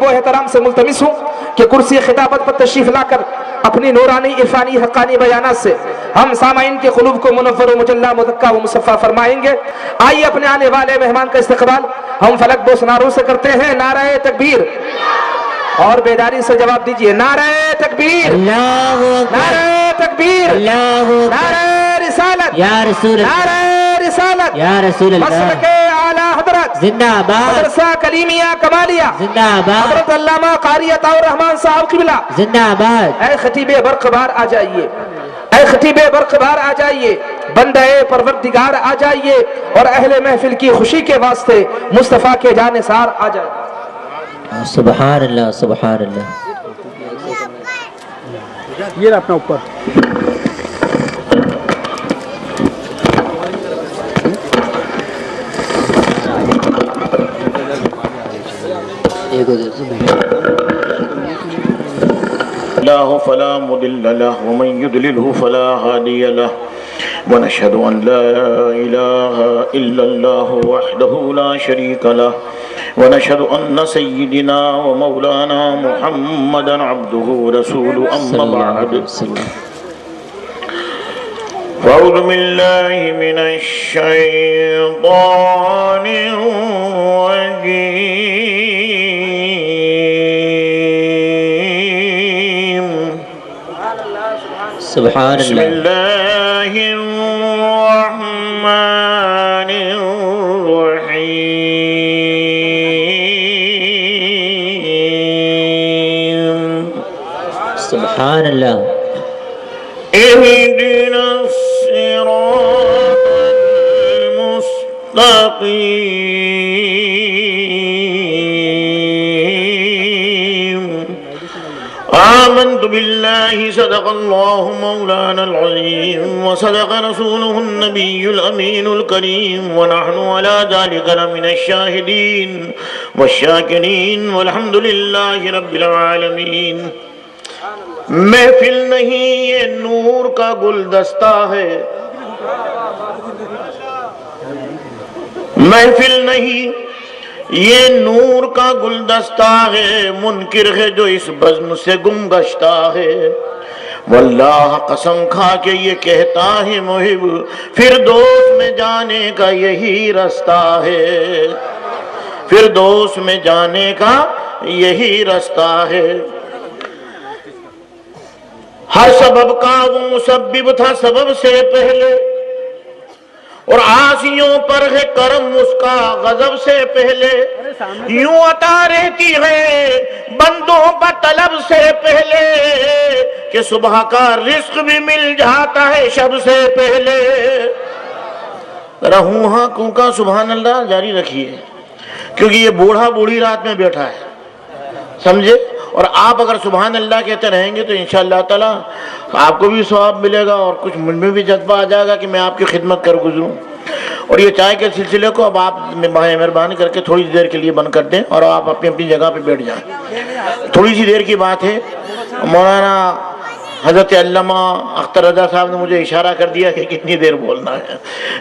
ادب و احترام سے ملتمس ہوں کہ کرسی خطابت پر تشریف لا کر اپنی نورانی عرفانی حقانی بیانات سے ہم سامعین کے قلوب کو منور و مجلہ مزکا و مصفا فرمائیں گے۔ آئیے اپنے آنے والے مہمان کا استقبال ہم فلک بوس نعروں سے کرتے ہیں۔ نعرہ تکبیر، اور بیداری سے جواب دیجئے، نعرہ تکبیر، اللہ اکبر، نعرہ تکبیر، اللہ اکبر، نعرہ رسالت، یا رسول اللہ، نعرہ رسالت، یا رسول اللہ، مسلک اعلی حضرت زندہ آباد، مدرسہ کلیمیہ کمالیہ زندہ آباد، حضرت علامہ قاری عطاء الرحمن صاحب قبلہ۔ زندہ آباد۔ اے خطیب برق بار آ جائیے، اے خطیب برق بار آ جائیے، بندہ پروردگار آ جائیے، اور اہل محفل کی خوشی کے واسطے مصطفیٰ کے جانثار آ جائیے۔ سبحان اللہ، سبحان اللہ۔ یہ اپنا اوپر الله فلا مضل له ومن يضلله فلا هادي له ونشهد أن لا إله إلا الله وحده لا شريك له ونشهد أن سيدنا ومولانا محمدا عبده ورسوله أما بعد فأعوذ بالله من الشيطان الرجيم سبحان بسم اللہ۔ الله الرحمن الرحيم سبحان اللہ۔ اهدنا الصراط المستقيم آمنت بالله صدق الله مولانا العظيم وصدق رسوله النبي الأمين الكريم ونحن على ذلك لمن الشاهدين والشاكرين والحمد لله رب العالمين۔ محفل نہیں یہ نور کا گلدستہ ہے، محفل نہیں یہ نور کا گلدستہ ہے، منکر ہے جو اس بزم سے گم گشتہ ہے۔ واللہ قسم کھا کے یہ کہتا ہے محب، فردوس میں جانے کا یہی رستہ ہے، فردوس میں جانے کا یہی رستہ ہے۔ ہر سبب کا وہ مسبب تھا سبب سے پہلے، اور عاصیوں پر ہے کرم اس کا غضب سے پہلے، یوں عطا رہتی ہے بندوں پر طلب سے پہلے، کہ صبح کا رزق بھی مل جاتا ہے شب سے پہلے۔ رہوں ہاں کیوں کا سبحان اللہ جاری رکھیے، کیونکہ یہ بوڑھا بوڑھی رات میں بیٹھا ہے، سمجھے؟ اور آپ اگر سبحان اللہ کہتے رہیں گے تو انشاءاللہ تعالی آپ کو بھی ثواب ملے گا، اور کچھ مجھ میں بھی جذبہ آ جائے گا کہ میں آپ کی خدمت کر گزروں۔ اور یہ چائے کے سلسلے کو اب آپ مہربانی کر کے تھوڑی دیر کے لیے بند کر دیں، اور آپ اپنی اپنی جگہ پہ بیٹھ جائیں۔ تھوڑی سی دیر کی بات ہے، مولانا حضرت علامہ اختر رضا صاحب نے مجھے اشارہ کر دیا کہ کتنی دیر بولنا ہے،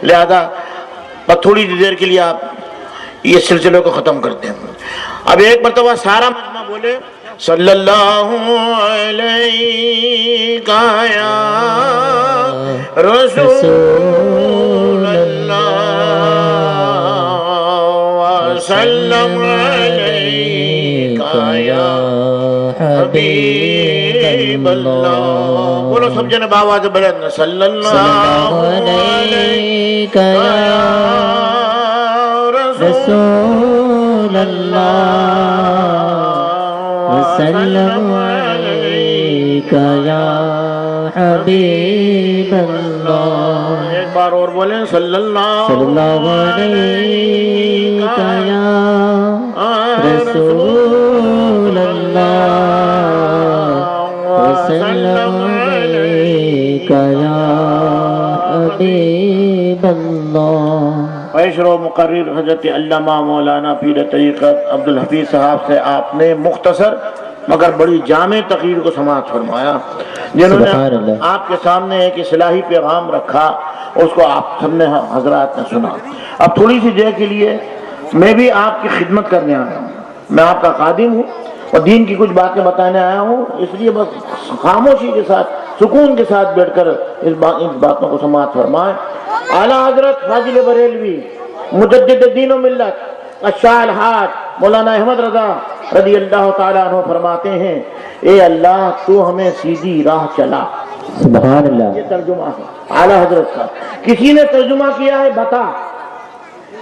لہذا بس تھوڑی دیر کے لیے آپ یہ سلسلے کو ختم کرتے ہیں۔ اب ایک مرتبہ سارا مجمع بولے صلی اللہ علیہ یا رسول اللہ وسلم علیہ یا حبیب اللہ۔ بولو سب جنے باواز بلند صلی اللہ علیہ یا رسول اللہ وسلم علیک یا حبیب اللہ۔ ایک بار اور بولیں صلی اللہ علیک یا رسول اللہ وسلم علیک یا حبیب اللہ۔ پیشر و مقرر حضرت علامہ مولانا پیر طریقت عبدالحفیظ صاحب سے آپ نے مختصر مگر بڑی جامع تقریر کو سماعت فرمایا، جنہوں نے آپ کے سامنے ایک اصلاحی پیغام رکھا، اس کو آپ سب نے حضرات نے سنا۔ اب تھوڑی سی دیر کے لیے میں بھی آپ کی خدمت کرنے آیا ہوں، میں آپ کا خادم ہوں، اور دین کی کچھ باتیں بتانے آیا ہوں، اس لیے بس خاموشی کے ساتھ سکون کے ساتھ بیٹھ کر اس باتوں کو سماعت فرمائیں۔ اعلیٰ حضرت فاضل بریلوی مجدد دین و ملت الشاہ الحاج مولانا احمد رضا رضی اللہ تعالیٰ عنہ فرماتے ہیں، اے اللہ تو ہمیں سیدھی راہ چلا۔ سبحان اللہ۔ یہ ترجمہ ہے اعلیٰ حضرت کا۔ کسی نے ترجمہ کیا ہے بتا،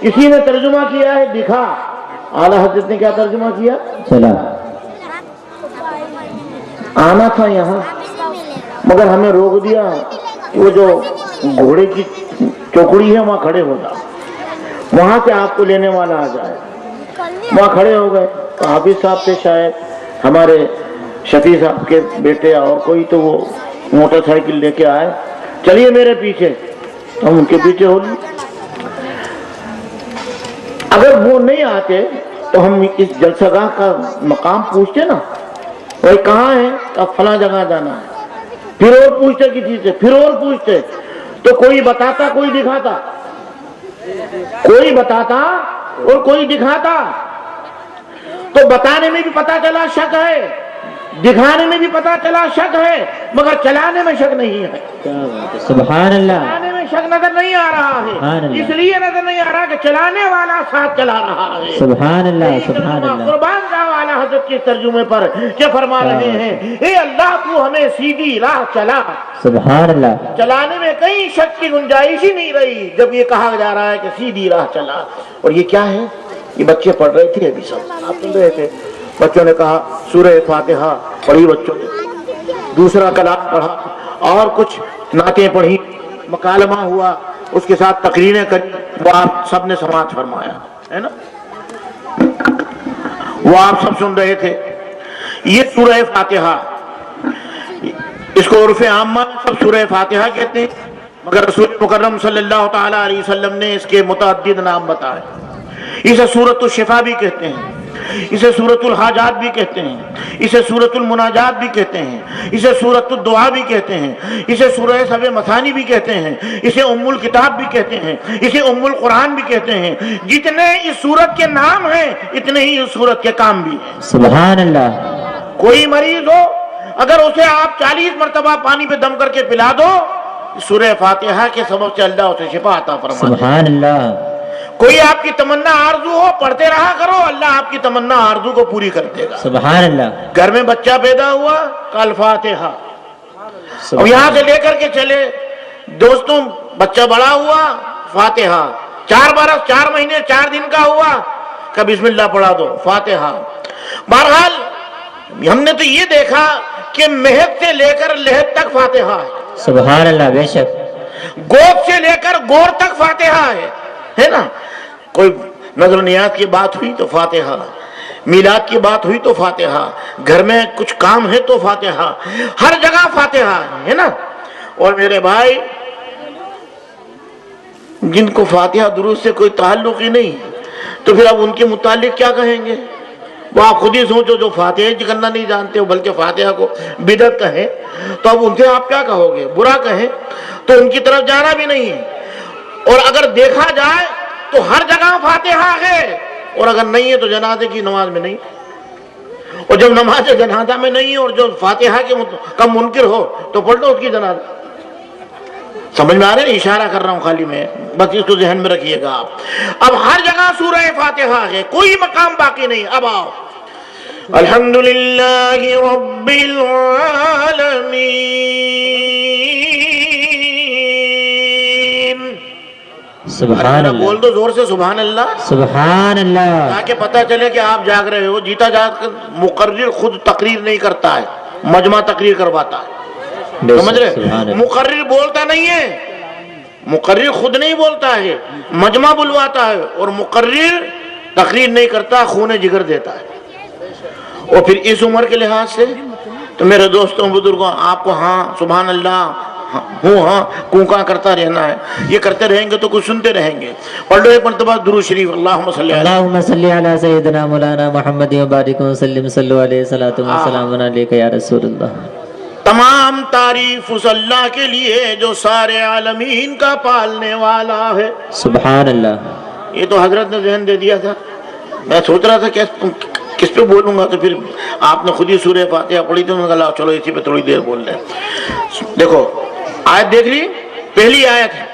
کسی نے ترجمہ کیا ہے دکھا، اعلیٰ حضرت نے کیا ترجمہ کیا؟ چلا۔ آنا تھا یہاں مگر ہمیں روک دیا کہ وہ جو گھوڑے کی چوکڑی ہے وہاں کھڑے ہو جاؤ، وہاں سے آپ کو لینے والا آ جائے۔ وہاں کھڑے ہو گئے تو حافظ صاحب تھے شاید، ہمارے شفیع صاحب کے بیٹے اور کوئی، تو وہ موٹر سائیکل لے کے آئے، چلیے میرے پیچھے، ہم ان کے پیچھے ہو لیے۔ اگر وہ نہیں آتے تو ہم اس جلسہ گاہ کا مقام پوچھتے نا، وہ کہاں ہے؟ اب فلاں جگہ جانا ہے، پھر اور پوچھتے کسی سے، پھر اور پوچھتے، تو کوئی بتاتا کوئی دکھاتا، کوئی بتاتا اور کوئی دکھاتا، تو بتانے میں بھی پتا چلا شک ہے، دکھانے میں بھی پتا چلا شک ہے، مگر چلانے میں شک نہیں ہے۔ سبحان اللہ۔ چلانے میں شک نظر نہیں آ رہا سبحان ہے، اللہ۔ اس لیے نظر نہیں آ رہا کہ چلانے والا ساتھ چلا رہا ہے۔ سبحان اللہ، سبحان اللہ۔ قربان جاؤ اعلیٰ حضرت کے ترجمے پر کیا فرما رہے ہیں، اے اللہ تو ہمیں سیدھی راہ چلا۔ سبحان اللہ۔ چلانے میں کہیں شک کی گنجائش ہی نہیں رہی جب یہ کہا جا رہا ہے کہ سیدھی راہ چلا۔ اور یہ کیا ہے؟ یہ بچے پڑھ رہے تھے ابھی، سب آپ سن رہے تھے، بچوں نے کہا سورہ فاتحہ پڑھی، بچوں نے دوسرا کلام پڑھا، اور کچھ نعتیں پڑھی، مکالمہ ہوا، اس کے ساتھ تقریریں کری، وہ آپ سب نے سماعت فرمایا ہے نا، وہ آپ سب سن رہے تھے۔ یہ سورہ فاتحہ، اس کو عرف عامہ میں سب سورہ فاتحہ کہتے ہیں، مگر رسول مکرم صلی اللہ تعالیٰ علیہ وسلم نے اس کے متعدد نام بتائے۔ اسے سورۃ الشفا بھی کہتے ہیں، اسے سورۃ الحاجات بھی کہتے ہیں، اسے سورۃ المناجات بھی کہتے ہیں، اسے سورۃ الدعا بھی کہتے ہیں، اسے سورہ سبع مثانی بھی کہتے ہیں، اسے ام الکتاب بھی کہتے ہیں، اسے ام القرآن بھی کہتے ہیں۔ جتنے اس سورت کے نام ہیں اتنے ہی اس سورت کے کام بھی ہیں۔ سبحان اللہ۔ کوئی مریض ہو، اگر اسے آپ 40 مرتبہ پانی پہ دم کر کے پلا دو، سورہ فاتحہ کے سبب سے اللہ اسے شفا عطا فرماتا ہے۔ سبحان اللہ۔ کوئی آپ کی تمنا آرزو ہو، پڑھتے رہا کرو، اللہ آپ کی تمنا آرزو کو پوری کر دے گا۔ سبحان اللہ۔ گھر میں بچہ پیدا ہوا، کل فاتحہ، اور یہاں سے لے کر کے چلے دوستوں، بچہ بڑا ہوا، فاتحہ، 4 برس 4 مہینے 4 دن کا ہوا، کہ بسم اللہ پڑھا دو، فاتحہ۔ بہرحال ہم نے تو یہ دیکھا کہ مہد سے لے کر لحد تک فاتحہ ہے، سبحان اللہ، بے شک۔ گوگ سے لے کر گور تک فاتحہ ہے نا۔ کوئی نظر و نیاز کی بات ہوئی تو فاتحہ، میلاد کی بات ہوئی تو فاتحہ، گھر میں کچھ کام ہے تو فاتحہ، ہر جگہ فاتحہ ہے نا۔ اور میرے بھائی، جن کو فاتحہ درود سے کوئی تعلق ہی نہیں، تو پھر اب ان کے متعلق کیا کہیں گے؟ وہ آپ خود ہی سوچو، جو فاتحہ کرنا نہیں جانتے ہو بلکہ فاتحہ کو بدعت کہیں، تو اب ان سے آپ کیا کہو گے؟ برا کہیں تو ان کی طرف جانا بھی نہیں ہے۔ اور اگر دیکھا جائے تو ہر جگہ فاتحہ ہے، اور اگر نہیں ہے تو جنازے کی نماز میں نہیں، اور جب نماز جنازہ میں نہیں ہے اور جو فاتحہ کے کم منکر ہو تو پڑھ لو اس کی جنازہ۔ سمجھ میں آ رہے ہیں؟ اشارہ کر رہا ہوں خالی میں، بس اس کو ذہن میں رکھیے گا آپ۔ اب ہر جگہ سورہ فاتحہ ہے، کوئی مقام باقی نہیں۔ اب آؤ، الحمدللہ رب العالمین، سبحان اللہ۔ بول دو زور سے سبحان اللہ، سبحان اللہ۔ تاکہ پتہ چلے کہ آپ جاگ رہے ہو۔ جیتا جاگ کر مقرر خود تقریر نہیں کرتا ہے، مجمع تقریر کرواتا ہے، سمجھ رہے؟ مقرر بولتا نہیں ہے، مقرر خود نہیں بولتا ہے، مجمع بلواتا ہے، اور مقرر تقریر نہیں کرتا، خون جگر دیتا ہے۔ اور پھر اس عمر کے لحاظ سے تو میرے دوستوں بزرگوں، آپ کو ہاں سبحان اللہ ہوں ہاں کونکا کرتا رہنا ہے۔ یہ کرتے رہیں گے تو کچھ سنتے رہیں گے۔ پڑھ لو ایک مرتبہ درود شریف، اللہم صلی اللہ اللہم صلی علی سیدنا مولانا محمد وبارک وسلم، صلو علیہ الصلوۃ والسلام علیک یا رسول اللہ۔ تمام تعریف اس اللہ کے لیے جو سارے عالمین کا پالنے والا ہے۔ سبحان اللہ۔ یہ تو حضرت نے ذہن دے دیا تھا، میں سوچ رہا تھا کہ کس پہ بولوں گا؟ تو پھر آپ نے خود ہی سورہ فاتحہ پڑھی تو انہوں نے کہا چلو اسی پہ تھوڑی دیر بول لیں. دیکھو آیت دیکھ لی، پہلی آیت ہے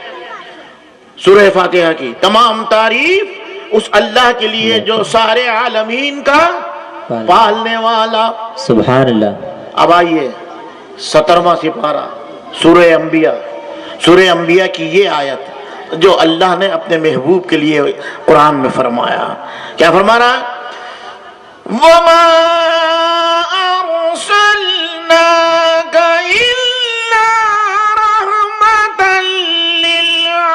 سورہ فاتحہ کی، تمام تعریف اس اللہ کے لیے جو سارے عالمین کا پالنے والا. سبحان اللہ. اب آئیے 17واں سپارہ سورہ انبیاء، سورہ انبیاء کی یہ آیت جو اللہ نے اپنے محبوب کے لیے قرآن میں فرمایا. کیا فرما رہا ہے؟ وَمَا أَرْسَلْنَاكَ إِلَّا رَحْمَةً لِّلْعَالَمِينَ.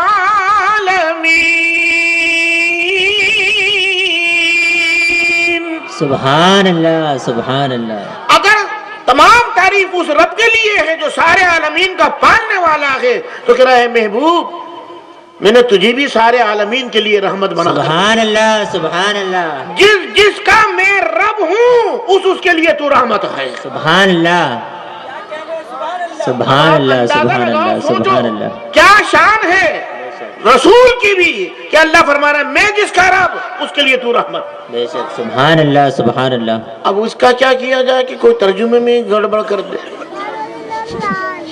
سبحان اللہ سبحان اللہ. اگر تمام تعریف اس رب کے لیے ہے جو سارے عالمین کا پالنے والا ہے تو کہہ رہا ہے محبوب میں نے تجھے بھی سارے عالمین کے لیے رحمت بنا. سبحان اللہ سبحان اللہ. جس کا میں رب ہوں اس کے لیے تو رحمت ہے. سبحان اللہ سبحان اللہ سبحان اللہ سبحان اللہ. کیا شان ہے رسول کی بھی کہ اللہ فرما رہا ہے میں جس کا رب اس کے لیے تو رحمت. بے شک. سبحان اللہ سبحان اللہ. اب اس کا کیا کیا جائے کہ کوئی ترجمے میں گڑبڑ کر دے.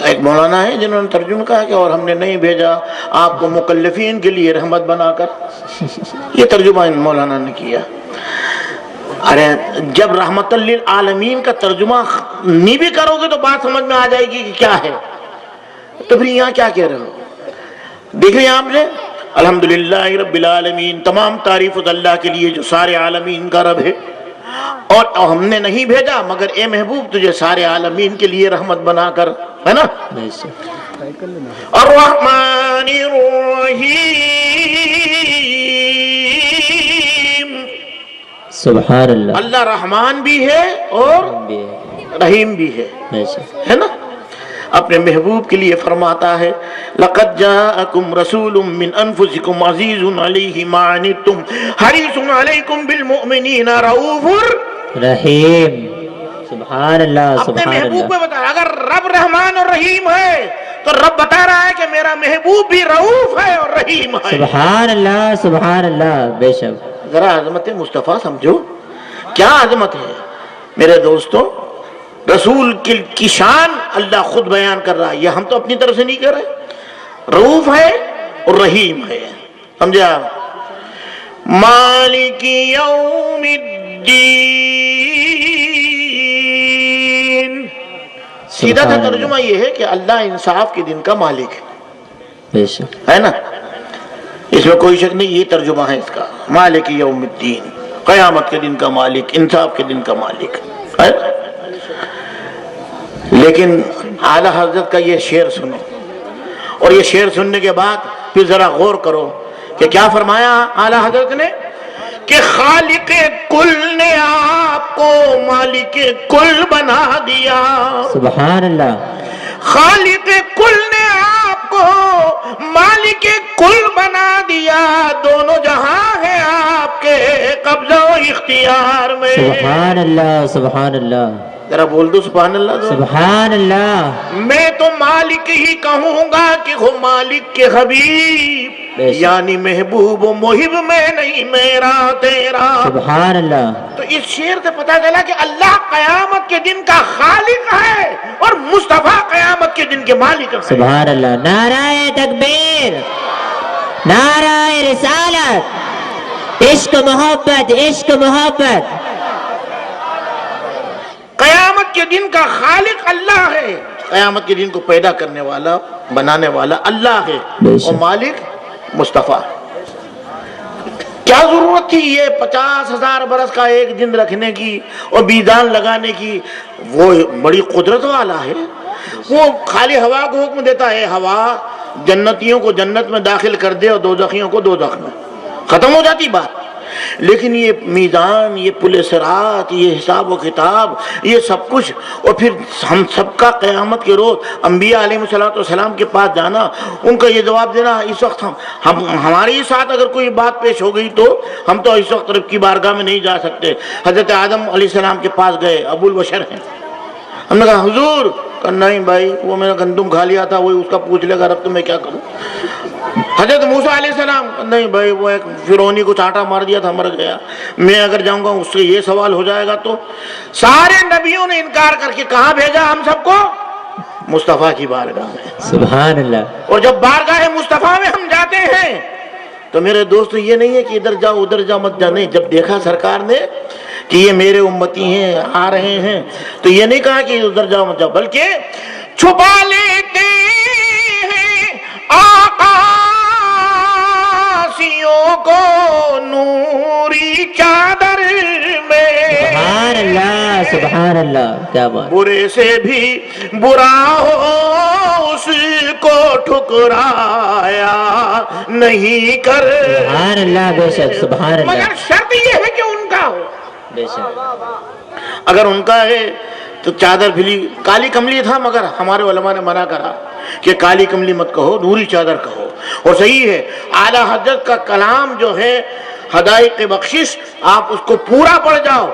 ایک مولانا ہے جنہوں نے ترجمہ کہا کہ اور ہم نے نہیں بھیجا آپ کو مکلفین کے لیے رحمت بنا کر. یہ ترجمہ ان مولانا نے کیا. ارے جب رحمت للعالمین کا ترجمہ نہیں بھی کرو گے تو بات سمجھ میں آ جائے گی کہ کیا ہے. تو پھر یہاں کیا کہہ رہے ہو؟ دیکھ لیں آپ نے الحمدللہ رب العالمین، تمام تعریف اللہ کے لیے جو سارے عالمین کا رب ہے، اور ہم نے نہیں بھیجا مگر اے محبوب تجھے سارے عالمین کے لیے رحمت بنا کر، ہے نا. الرحمن الرحیم. سبحان اللہ. اللہ رحمان بھی ہے اور رحیم بھی ہے نا. اپنے محبوب کے لیے فرماتا ہے لقد جاءکم رسول من انفسکم عزیز علیہ ما عنتم حریص علیکم بالمؤمنین رؤوف رحیم. سبحان اللہ اپنے سبحان محبوب اللہ. کو بتا اگر رب رحمان اور رحیم ہے تو رب بتا رہا ہے کہ میرا محبوب بھی رؤوف ہے اور رحیم ہے. سبحان اللہ سبحان اللہ. بے شک. ذرا عظمت مصطفیٰ سمجھو کیا عظمت ہے میرے دوستوں. رسول کی شان اللہ خود بیان کر رہا ہے، یہ ہم تو اپنی طرف سے نہیں کر رہے. رؤوف ہے اور رحیم ہے. سمجھا؟ مالک یوم الدین. سیدھا تھا ترجمہ یہ ہے کہ اللہ انصاف کے دن کا مالک ہے. بے شک. ہے نا، اس میں کوئی شک نہیں. یہ ترجمہ ہے اس کا، مالک یوم الدین، قیامت کے دن کا مالک، انصاف کے دن کا مالک ہے. لیکن اعلیٰ حضرت کا یہ شعر سنو، اور یہ شعر سننے کے بعد پھر ذرا غور کرو کہ کیا فرمایا اعلیٰ حضرت نے کہ خالق کل نے آپ کو مالک کل بنا دیا. سبحان اللہ. خالق کل نے آپ کو مالک کل بنا دیا، دونوں جہاں ہیں آپ کے قبضہ و اختیار میں. سبحان اللہ سبحان اللہ. ذرا بول دو سبحان اللہ. سبحان اللہ. میں تو مالک ہی کہوں گا کہ وہ مالک کے حبیب یعنی محبوب و محب میں نہیں میرا تیرا. سبحان اللہ. تو اس شعر سے پتہ چلا کہ اللہ قیامت کے دن کا خالق ہے اور مصطفیٰ قیامت کے دن کے مالک ہے. سبحان اللہ. نعرہ تکبیر، نعرہ رسالت، عشق محبت عشق محبت. قیامت کے دن کا خالق اللہ ہے، قیامت کے دن کو پیدا کرنے والا بنانے والا اللہ ہے، اور مالک مصطفیٰ. کیا ضرورت تھی یہ 50,000 برس کا ایک دن رکھنے کی اور بیدان لگانے کی؟ وہ بڑی قدرت والا ہے. وہ خالی ہوا کو حکم دیتا ہے ہوا جنتیوں کو جنت میں داخل کر دے اور دوزخیوں کو دوزخ میں، ختم ہو جاتی بات. لیکن یہ میزان، یہ پل صراط، یہ حساب و کتاب، یہ سب کچھ، اور پھر ہم سب کا قیامت کے روز انبیاء علیہ السلام کے پاس جانا، ان کا یہ جواب دینا. اس وقت ہمارے ساتھ اگر کوئی بات پیش ہو گئی تو ہم تو اس وقت رب کی بارگاہ میں نہیں جا سکتے. حضرت آدم علیہ السلام کے پاس گئے، ابو البشر ہیں. ہم نے کہا حضور، کہا نہیں بھائی وہ میں نے گندم کھا لیا تھا، وہی اس کا پوچھ لے گا، رب تو میں کیا کروں. حضرت موسیٰ علیہ السلام نہیں بھائی وہ ایک فرعونی کو چانٹا مار دیا تھا مر گیا، میں اگر جاؤں گا اس سے یہ سوال ہو جائے گا. تو سارے نبیوں نے انکار کر کے کہاں بھیجا ہم سب کو؟ مصطفیٰ کی بارگاہ میں. سبحان اللہ. اور جب بارگاہ مصطفیٰ میں ہم جاتے ہیں تو میرے دوست یہ نہیں ہے کہ ادھر جاؤ ادھر جاؤ مت جا، نہیں. جب دیکھا سرکار نے کہ یہ میرے امتی ہیں آ رہے ہیں تو یہ نہیں کہا کہ ادھر جاؤ مت جاؤ، بلکہ چھپا لیتے ہیں آقاسیوں کو نوری چادر میں. سبحان اللہ سبحان اللہ، کیا بات. برے سے بھی برا ہو اس کو ٹھکرایا نہیں کر. سبحان اللہ، بے شک سبحان اللہ. مگر شرط یہ ہے کہ ان کا ہو. بے شک. اگر ان کا ہے تو چادر پھلی کالی کملی تھا، مگر ہمارے علماء نے منع کرا کہ کالی کملی مت کہو، نوری چادر کہو. اور صحیح ہے اعلیٰ حضرت کا کلام جو ہے حدائق بخشش، آپ اس کو پورا پڑھ جاؤ،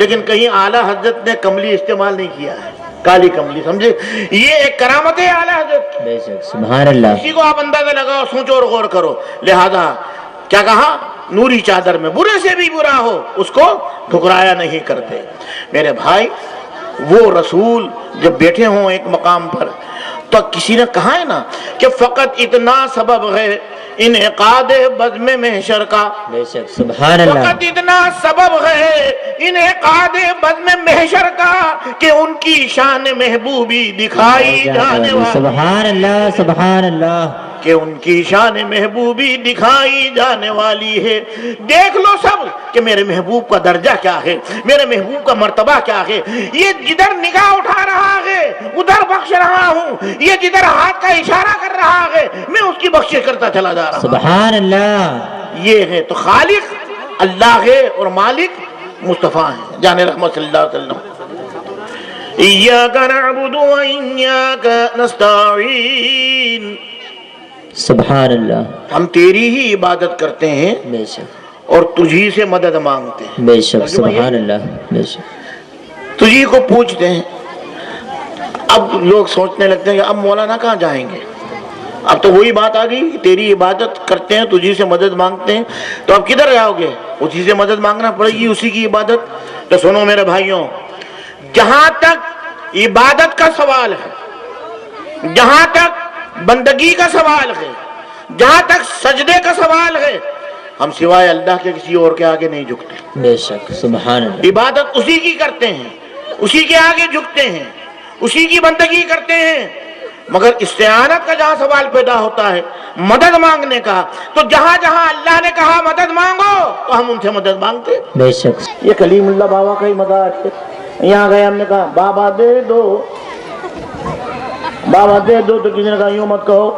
لیکن کہیں اعلیٰ حضرت نے کملی استعمال نہیں کیا ہے، کالی کملی. سمجھے؟ یہ ایک کرامت ہے اعلیٰ حضرت. بے شک سبحان اللہ. اسی کو آپ اندازہ لگاؤ، سوچو اور غور کرو. لہذا کیا کہا؟ نوری چادر میں برے سے بھی برا ہو اس کو ٹھکرایا نہیں کرتے. میرے بھائی وہ رسول جب بیٹھے ہوں ایک مقام پر تو کسی نے کہا ہے نا کہ فقط اتنا سبب ہے انعقاد بزم محشر کا. بے شک سبحان اللہ. فقط اتنا سبب ہے انعقاد بزم محشر کا کہ ان کی شان محبوبی دکھائی جانے والی. سبحان اللہ سبحان اللہ. کہ ان کی شان محبوبی دکھائی جانے والی ہے. دیکھ لو سب کہ میرے محبوب کا درجہ کیا ہے، میرے محبوب کا مرتبہ کیا ہے. یہ جدھر نگاہ اٹھا رہا ہے ادھر بخش رہا ہوں، یہ جدھر ہاتھ کا اشارہ کر رہا ہے میں اس کی بخشش کرتا چلا جا رہا ہوں. سبحان اللہ. یہ ہے تو خالق اللہ ہے اور مالک مصطفیٰ ہیں. جان رحمت صلی اللہ علیہ وسلم. ایاک نعبد و ایاک نستعین. سبحان اللہ. ہم تیری ہی عبادت کرتے ہیں بے شک اور تجھی سے مدد مانگتے ہیں. بے شک سبحان اللہ. بے شک تجھی کو پوچھتے ہیں. اب لوگ سوچنے لگتے ہیں کہ اب مولانا کہاں جائیں گے، اب تو وہی بات آ گئی، تیری عبادت کرتے ہیں تجھی سے مدد مانگتے ہیں، تو اب کدھر جاؤ گے؟ اسی سے مدد مانگنا پڑے گی، اسی کی عبادت. تو سنو میرے بھائیوں، جہاں تک عبادت کا سوال ہے، جہاں تک بندگی کا سوال ہے، جہاں تک سجدے کا سوال ہے، ہم سوائے اللہ کے کسی اور کے آگے نہیں جھکتے. بے شک سبحان اللہ. عبادت اسی کی کرتے ہیں، اسی کے آگے جھکتے ہیں، اسی کی بندگی کرتے ہیں. مگر استعانت کا جہاں سوال پیدا ہوتا ہے، مدد مانگنے کا، تو جہاں جہاں اللہ نے کہا مدد مانگو تو ہم ان سے مدد مانگتے. بے شک. یہ کلیم اللہ بابا کا ہی مزار ہے. یہاں گئے ہم نے کہا بابا دے دو، بابا دے دو، تو کسی نے کہا یوں مت کہو.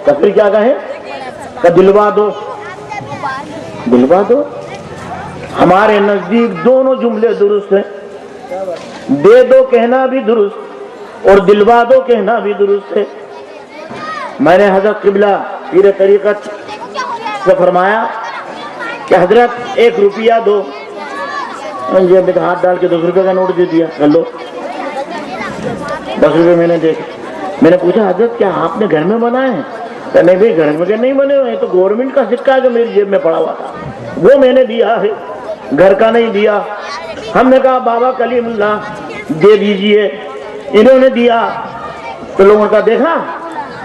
تو پھر کیا کہیں کہ دلوا دو، دلوا دو. ہمارے نزدیک دونوں جملے درست ہیں. دے دو کہنا بھی درست اور دلوا دو کہنا بھی درست ہے. میں نے حضرت قبلہ پیر طریقت سے فرمایا کہ حضرت 1 روپیہ دو. جیب میں ہاتھ ڈال کے 10 روپے کا نوٹ دے دیا. لو 10 روپے میں نے دیکھے. میں نے پوچھا حضرت کیا آپ نے گھر میں بنائے ہیں؟ کہ نہیں بھائی گھر میں کیا نہیں بنے ہوئے ہیں، تو گورنمنٹ کا سکہ ہے جو میری جیب میں پڑا ہوا تھا وہ میں نے دیا ہے، گھر کا نہیں دیا. ہم نے کہا بابا کلیم اللہ دے دیجئے. انہوں نے دیا تو لوگوں کا دیکھا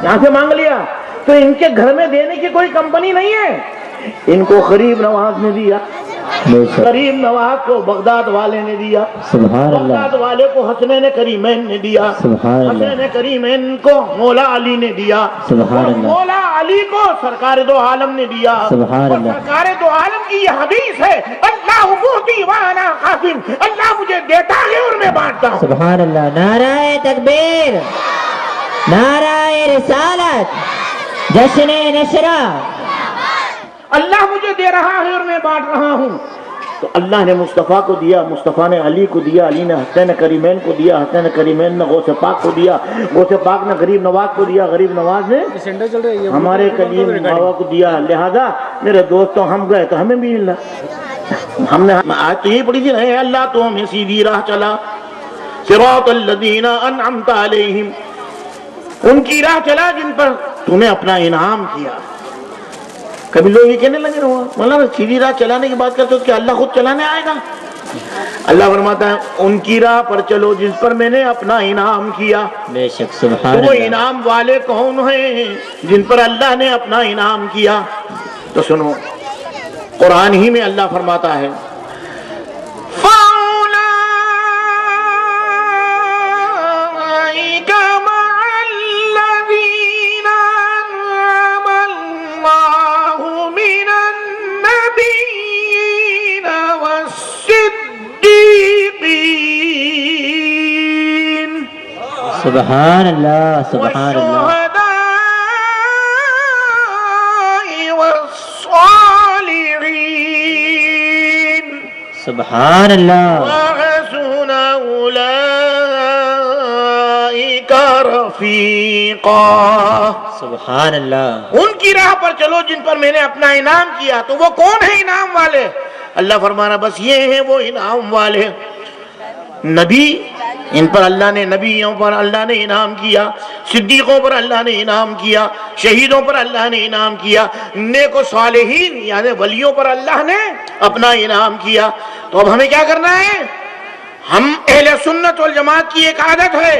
یہاں سے مانگ لیا. تو ان کے گھر میں دینے کی کوئی کمپنی نہیں ہے. ان کو غریب نواز نے دیا، غریب نواز کو بغداد والے نے دیا، سبحان اللہ. بغداد والے کو حسنین کریمین نے دیا، سبحان اللہ. حسین کریمین کو مولا علی نے دیا، سبحان اور اللہ. مولا علی کو سرکار دو عالم نے دیا. سبحان اور اللہ. سرکار دو عالم کی یہ حدیث ہے اللہ مؤتی وانا قاسم، اللہ مجھے دیتا ہے اور میں بانٹتا ہوں. سبحان اللہ. نعرہ تکبیر، نعرہ رسالت، جشن نشرہ. اللہ مجھے دے رہا ہے اور میں بانٹ رہا ہوں. تو اللہ نے مصطفیٰ کو دیا، مصطفیٰ نے علی کو دیا، علی نے حسین کریمین کو دیا، حسین کریمین نے غوث پاک کو دیا، غوث پاک نے غریب نواز کو دیا، غریب نواز نے ہمارے کلیم بابا کو دیا. لہذا میرے دوستوں ہم گئے تو ہمیں بھی ملا. ہم نے آج تو یہی پڑھی تھی نا، اے اللہ تو ہمیں سیدھی راہ چلا، صراط الذین انعمت علیہم، ان کی راہ چلا جن پر تمہیں اپنا انعام کیا. کبھی لوگ یہ کہنے لگے رہو مولانا سیدھی راہ چلانے کی بات کرتے ہو کہ اللہ خود چلانے آئے گا؟ اللہ فرماتا ہے ان کی راہ پر چلو جس پر میں نے اپنا انعام کیا. بے شک تو سبحان وہ اللہ. انعام والے کون ہیں جن پر اللہ نے اپنا انعام کیا؟ تو سنو قرآن ہی میں اللہ فرماتا ہے سبحان اللہ سبحان اللہ. سبحان اللہ. وحسن اولئک رفیقا. سبحان اللہ. ان کی راہ پر چلو جن پر میں نے اپنا انعام کیا. تو وہ کون ہے انعام والے؟ اللہ فرمانا بس یہ ہیں وہ انعام والے. نبی، ان پر اللہ نے، نبیوں پر اللہ نے انعام کیا، صدیقوں پر اللہ نے انعام کیا، شہیدوں پر اللہ نے انعام کیا، نیک و صالحین یعنی ولیوں پر اللہ نے اپنا انعام کیا. تو اب ہمیں کیا کرنا ہے؟ ہم اہل سنت والجماعت کی ایک عادت ہے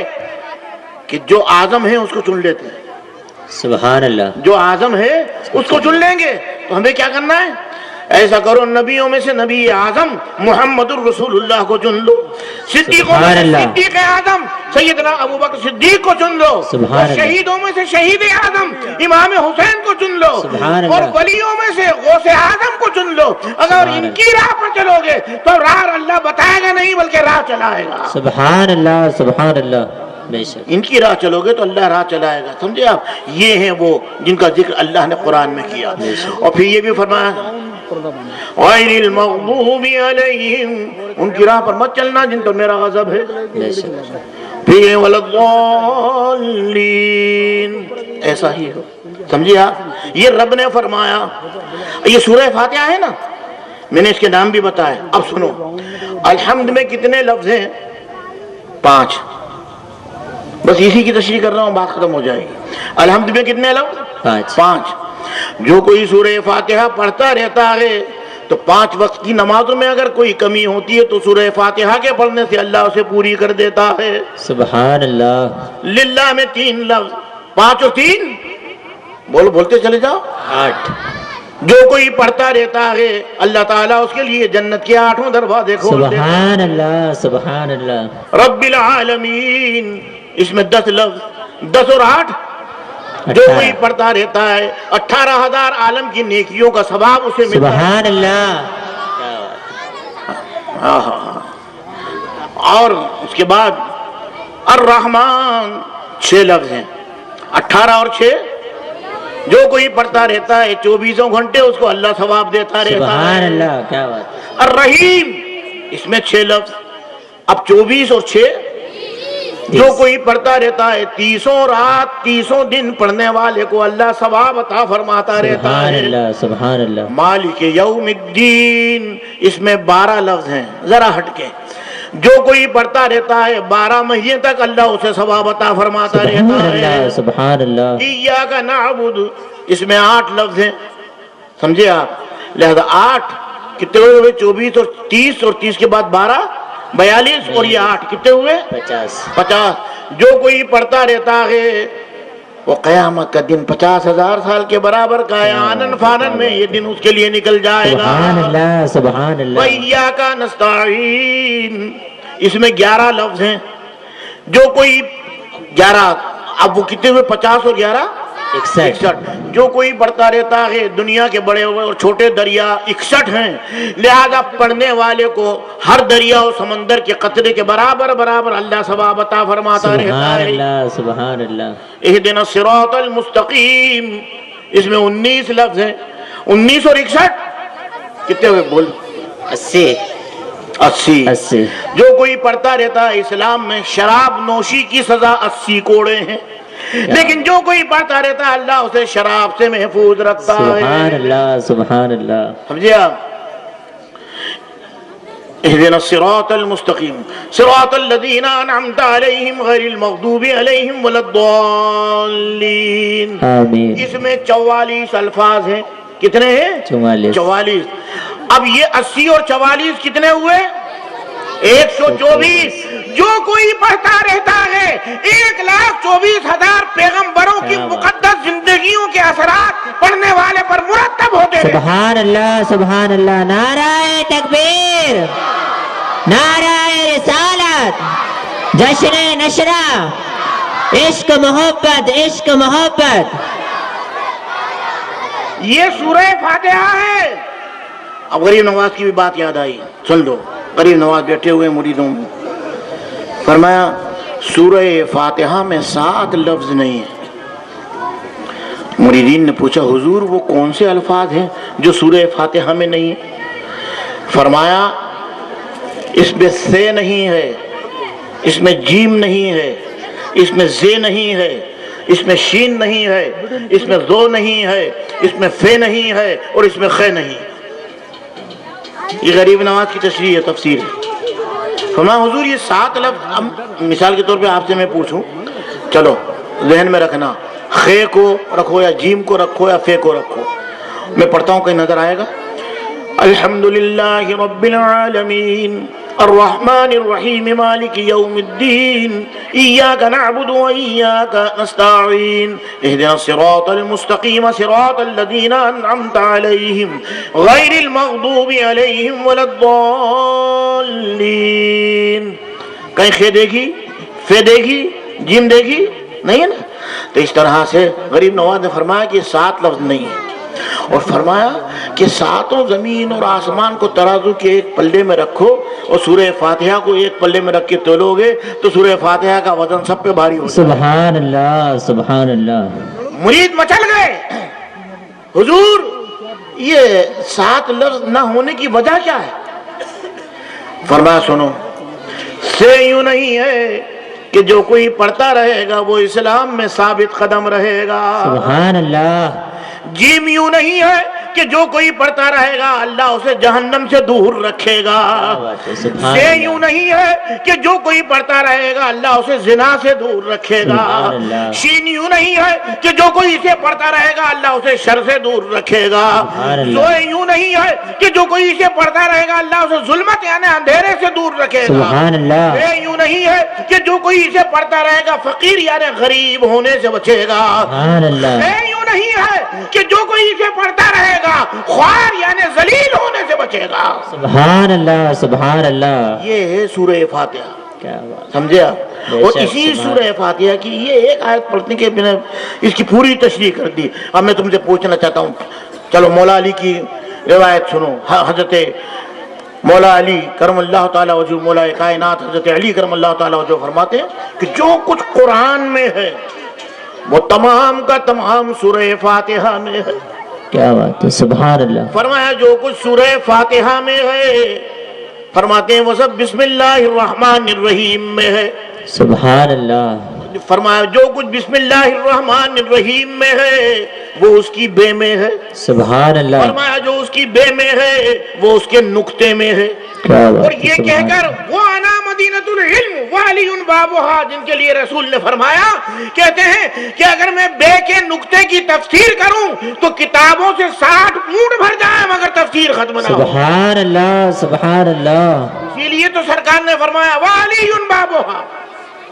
کہ جو اعظم ہے اس کو چن لیتے ہیں. سبحان اللہ. جو اعظم ہے اس کو چن لیں گے. تو ہمیں کیا کرنا ہے؟ ایسا کرو نبیوں میں سے نبی اعظم محمد الرسول اللہ کو چن لو، صدیقوں میں سے صدیق اعظم سیدنا ابو بکر صدیق کو چن لو، اور شہیدوں میں سے شہید اعظم امام حسین کو چن لو، اور ولیوں میں سے غوث اعظم کو چن لو. اگر ان کی راہ پر چلو گے تو راہ اللہ بتائے گا نہیں بلکہ راہ چلائے گا. سبحان اللہ سبحان اللہ. بے شک ان کی راہ چلو گے تو اللہ راہ چلائے گا. سمجھے آپ؟ یہ ہیں وہ جن کا ذکر اللہ نے قرآن میں کیا. اور پھر یہ بھی فرمایا غیر المغضوب علیہم، ان کی راہ پر مت چلنا جن پر میرا غضب ہے. پھر وَلَضَّالِّينَ، ایسا ہی ہو. سمجھے آپ؟ یہ رب نے فرمایا. یہ سورہ فاتحہ ہے نا، میں نے اس کے نام بھی بتائے. اب سنو، الحمد میں کتنے لفظ ہیں؟ 5. بس اسی کی تشریح کر رہا ہوں، بات ختم ہو جائے گی. الحمد میں کتنے لفظ؟ 5. جو کوئی سورہ فاتحہ پڑھتا رہتا ہے تو 5 وقت کی نمازوں میں اگر کوئی کمی ہوتی ہے تو سورہ فاتحہ کے پڑھنے سے اللہ اسے پوری کر دیتا ہے. سبحان اللہ. للہ میں 3 لفظ، 5 اور 3 بولتے چلے جاؤ. 8. جو کوئی پڑھتا رہتا ہے اللہ تعالیٰ اس کے لیے جنت کے 8 دروازے کھول دیتا ہے. سبحان اللہ سبحان اللہ. رب العالمین، اس میں 10 لفظ، 10 اور 8. جو کوئی پڑھتا رہتا ہے 18,000 عالم کی نیکیوں کا ثواب اسے ملتا ہے. سبحان اللہ. اور اس کے بعد الرحمن 6 لفظ ہیں، 18 اور 6. جو کوئی پڑھتا رہتا ہے 24 گھنٹے اس کو اللہ ثواب دیتا رہتا ہے. سبحان اللہ. کیا بات. الرحیم، اس میں 6 لفظ. اب 24 اور 6، جو کوئی پڑھتا رہتا ہے 30 رات 30 دن پڑھنے والے کو اللہ ثواب عطا فرماتا رہتا ہے. سبحان اللہ سبحان اللہ. مالک یوم الدین، اس میں 12 لفظ ہیں. ذرا ہٹ کے، جو کوئی پڑھتا رہتا ہے 12 مہینے تک اللہ اسے ثواب عطا فرماتا رہتا ہے. سبحان اللہ. ایاک نعبد، اس میں 8 لفظ ہیں. سمجھے آپ؟ لہذا 8 کتنے ہوئے؟ 24 اور 30، اور 30 کے بعد 12، 42، اور یہ 8 کتنے ہوئے؟ 50. جو کوئی پڑھتا رہتا ہے وہ قیامت کا دن 50,000 سال کے برابر کا ہے. آنن فانن میں یہ دن اس کے لیے نکل جائے گا. سبحان اللہ سبحان اللہ. وَإِيَّاكَ نَسْتَعِينُ، اس میں 11 لفظ ہیں. جو کوئی 11، اب وہ کتنے ہوئے؟ 50 اور 11، 61. جو کوئی پڑھتا رہتا ہے، دنیا کے بڑے اور چھوٹے دریا 61 ہیں. لہذا پڑھنے والے کو ہر دریا و سمندر کے قطرے کے برابر برابر اللہ ثواب عطا فرماتا رہتا ہے. سبحان اللہ سبحان اللہ. اہدنا الصراط المستقیم، اس میں 19 لفظ ہیں. 19 اور 61 کتنے ہوئے؟ بول. 80. جو کوئی پڑھتا رہتا ہے، اسلام میں شراب نوشی کی سزا 80 کوڑے ہیں، لیکن جو کوئی پڑھتا رہتا ہے اللہ اسے شراب سے محفوظ رکھتا ہے. سبحان اللہ سبحان اللہ. سمجھے آپ؟ اهدنا الصراط المستقیم صراط الذین انعمت علیہم غیر المغضوب علیہم ولا الضالین. آمین. اس میں 44 الفاظ ہیں. کتنے ہیں؟ 44۔ 44۔ اب یہ 80 اور 44 کتنے ہوئے؟ 124۔ جو کوئی پڑھتا رہتا ہے 1,24,000 پیغمبروں کی مقدس زندگیوں کے اثرات پڑھنے والے پر مرتب ہوتے ہیں۔ سبحان اللہ سبحان اللہ، نعرہ تکبیر، نعرہ رسالت، جشن نشرہ، عشق محبت، عشق محبت۔ یہ سورہ فاتحہ ہے۔ اب غریب نواز کی بھی بات یاد آئی، سن لو۔ غریب نواز بیٹھے ہوئے مریدوں میں، فرمایا سورہ فاتحہ میں 7 لفظ نہیں ہیں۔ مریدین نے پوچھا حضور وہ کون سے الفاظ ہیں جو سورہ فاتحہ میں نہیں ہیں؟ فرمایا اس میں سے نہیں ہے، اس میں جیم نہیں ہے، اس میں زے نہیں ہے، اس میں شین نہیں ہے، اس میں زو نہیں ہے، اس میں فے نہیں ہے، اور اس میں خے نہیں۔ یہ غریب نواز کی تشریح ہے، تفسیر ہے۔ فرمایا حضور یہ 7 لفظ، مثال کے طور پہ آپ سے میں پوچھوں، چلو ذہن میں رکھنا، خے کو رکھو یا جیم کو رکھو یا فے کو رکھو، میں پڑھتا ہوں کہیں نظر آئے گا۔ الحمدللہ رب العالمین الرحمن الرحیم مالک یوم الدین ایاک نعبد و ایاک نستعین اہدنا الصراط المستقیم صراط الذین انعمت علیہم غیر المغضوب علیہم ولا الضالین۔ کہیں خے دیکھی، فے دیکھی، جیم دیکھی؟ نہیں ہے نا۔ تو اس طرح سے غریب نواز نے فرمایا کہ 7 لفظ نہیں ہیں، اور فرمایا کہ 7 زمین اور آسمان کو ترازو کے ایک پلے میں رکھو اور سورہ فاتحہ کو ایک پلے میں رکھ کے تولو گے تو سورہ فاتحہ کا وزن سب پہ بھاری ہو جائے۔ سبحان اللہ سبحان اللہ۔ مرید مچل گئے، حضور یہ 7 لفظ نہ ہونے کی وجہ کیا ہے؟ فرمایا سنو، سے یوں نہیں ہے کہ جو کوئی پڑھتا رہے گا وہ اسلام میں ثابت قدم رہے گا۔ سبحان اللہ۔ جیم یوں نہیں ہے کہ جو کوئی پڑھتا رہے گا اللہ اسے جہنم سے دور رکھے گا۔ سے یوں نہیں ہے کہ جو کوئی پڑھتا رہے گا اللہ اسے زنا سے دور رکھے گا۔ شین یوں نہیں ہے کہ جو کوئی اسے پڑھتا رہے گا اللہ اسے شر سے دور رکھے گا۔ سوئے یوں نہیں ہے کہ جو کوئی اسے پڑھتا رہے گا اللہ اسے ظلمت یعنی اندھیرے سے دور رکھے گا۔ اے یوں نہیں ہے کہ جو کوئی اسے پڑھتا رہے گا فقیر یعنی غریب ہونے سے بچے گا۔ اے یوں نہیں ہے کہ جو کوئی اسے پڑھتا رہے گا خوار یعنی ذلیل ہونے سے بچے گا۔ سبحان اللہ سبحان اللہ۔ یہ ہے سورہ فاتحہ، کیا بات، سمجھے آپ؟ اور اسی سورہ فاتحہ کی یہ ایک آیت پڑھنے کے بنا اس کی پوری تشریح کر دی۔ اب میں تم سے پوچھنا چاہتا ہوں، چلو مولا علی کی روایت سنو۔ حضرت مولا علی کرم اللہ تعالیٰ وجہ، مولا کائنات حضرت علی کرم اللہ تعالیٰ وجہ فرماتے ہیں کہ جو کچھ قرآن میں ہے وہ تمام کا تمام سورہ فاتحہ میں ہے۔ کیا بات ہے، سبحان اللہ۔ فرمایا جو کچھ سورہ فاتحہ میں ہے، فرماتے ہیں وہ سب بسم اللہ الرحمن الرحیم میں ہے۔ سبحان اللہ۔ فرمایا جو کچھ بسم اللہ الرحمن الرحیم میں ہے وہ اس کی بے میں ہے۔ سبحان اللہ۔ فرمایا جو اس کی بے میں ہے وہ اس کے نقطے میں ہے۔ اور یہ کہہ کر وہ انا مدینۃ العلم وعلی بابھا، جن کے لیے رسول نے فرمایا، کہتے ہیں کہ اگر میں بے کے نقطے کی تفسیر کروں تو کتابوں سے 60 اونٹ بھر جائیں مگر تفسیر ختم نہ ہو۔ سبحان اللہ سبحان اللہ۔ اسی لیے تو سرکار نے فرمایا وعلی بابھا،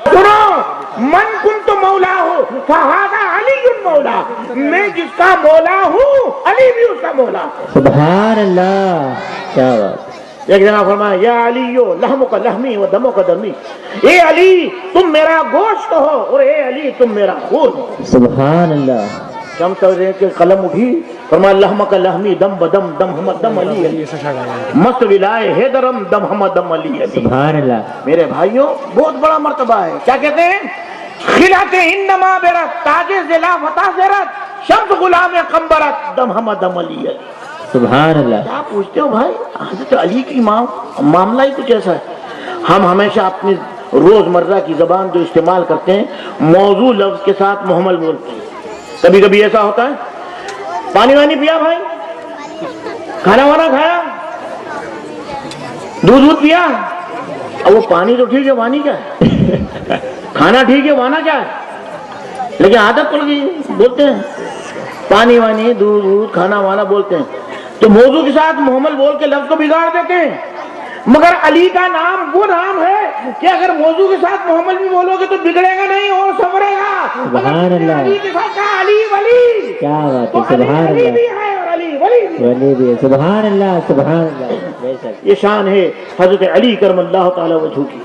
سنو، من کنت مولا ہو فہذا علی مولا، میں جس کا مولا ہوں علی بھی اس کا مولا۔ سبحان اللہ، کیا بات۔ ایک جناب فرمایا یا علیو لحم کا لحمی و دمو کا دمی، اے علی تم میرا گوشت ہو اور اے علی تم میرا خون ہو۔ سبحان اللہ۔ شمس کے قلم اٹھی، فرمایا لحم کا لحمی دم بدم دم حمد دم علی علی، مست ولائے ہے درم دم حمد دم علی علی۔ سبحان اللہ۔ میرے بھائیوں بہت بڑا مرتبہ ہے، کیا کہتے ہیں؟ خلعت انما برت تاج ذلا فتح زرت شمس غلام قمبرت دم حمد دم علی علی۔ سبحان اللہ۔ کیا پوچھتے ہو بھائی، حضرت علی کی معاملہ ہی کچھ ایسا ہے۔ ہم ہمیشہ اپنی روزمرہ کی زبان جو استعمال کرتے ہیں موضوع لفظ کے ساتھ محمل بولتے ہیں۔ کبھی کبھی ایسا ہوتا ہے، پانی وانی پیا بھائی، کھانا وانا کھایا، دودھ پیا، اب وہ پانی تو ٹھیک ہے، وانی کیا ہے؟ کھانا ٹھیک ہے، وانا کیا ہے؟ لیکن عادت پڑ گئی، بولتے ہیں پانی وانی دودھ وودھ کھانا وانا بولتے ہیں، تو موضوع کے ساتھ محمل بول کے لفظ کو بگاڑ دیتے ہیں۔ مگر علی کا نام وہ نام ہے کہ اگر موضوع کے ساتھ محمل بھی بولو گے تو بگڑے گا نہیں اور سنورے گا۔ سبحان اللہ۔ علی کے ساتھ کہا علی ولی، کیا بات تو ہے، سبحان علی اللہ، بھی ہے اور علی ولی بھی ہے۔ ولی بھی ہے، سبحان اللہ سبحان اللہ، بے شک۔ یہ شان ہے حضرت علی کرم اللہ تعالی وجہ کی۔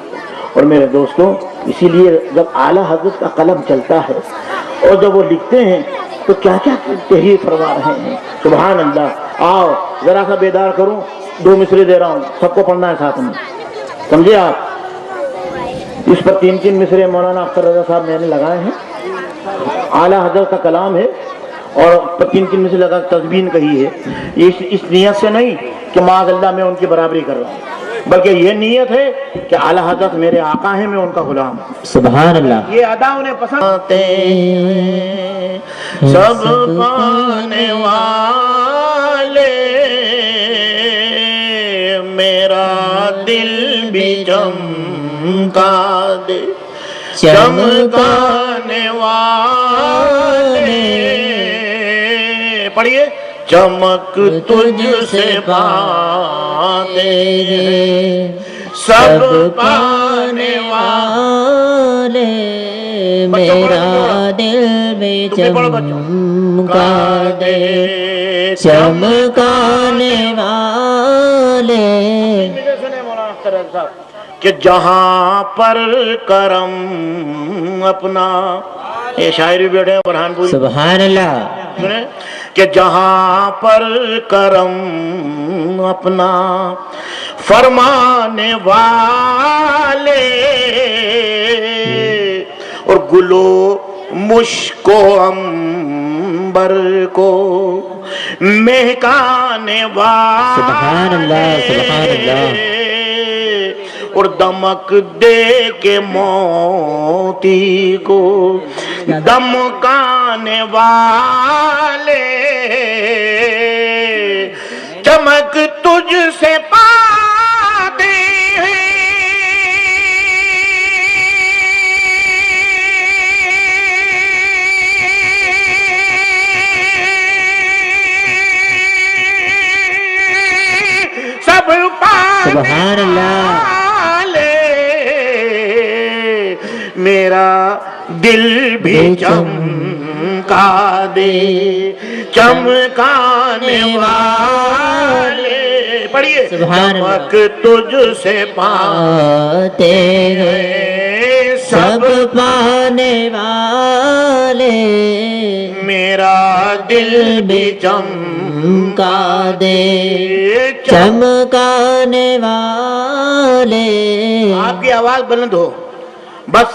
اور میرے دوستوں، اسی لیے جب اعلیٰ حضرت کا قلم چلتا ہے اور جب وہ لکھتے ہیں تو کیا کیا تحریر فرما رہے ہیں، سبحان اللہ۔ آؤ ذرا سا بیدار کروں، 2 مصرے دے رہا ہوں، سب کو پڑھنا ہے ساتھ میں، سمجھے آپ؟ اس پر 3 مصرے مولانا اختر رضا صاحب میں نے لگائے ہیں، اعلیٰ حضرت کا کلام ہے اور 3 مصرے لگا تسبیح کہی ہے۔ اس نیت سے نہیں کہ معاذ اللہ میں ان کی برابری کر رہا ہوں، بلکہ یہ نیت ہے کہ اعلیٰ حضرت میرے آقا ہیں، میں ان کا غلام ہوں۔ سبحان اللہ۔ یہ ادا انہیں پسند آتے سب پانے والے، میرا دل بھی چمکا دے چمکانے والے، پڑھیے، چمک تجھ سے پاتے سب پانے والے، میرا دل بھی چمکا دے چمکانے والے۔ کہ جہاں پر کرم اپنا، یہ شاعری بیٹھے ہیں برہان پوری، سبحان اللہ۔ سنیں کہ جہاں پر کرم اپنا فرمانے والے، اور گلو مشک و عنبر کو مہکانے والے، سبحان اللہ سبحان اللہ۔ اور دمک دے کے موتی کو دمکانے والے، چمک تجھ سے پاتے ہیں سب سبحان اللہ۔ میرا دل بھی چمکا دے چمکانے والے، پڑھیے، چمک تجھ سے پاتے ہیں سب پانے والے، میرا دل بھی چمکا دے چمکانے والے۔ آپ کی آواز بلند ہو، بس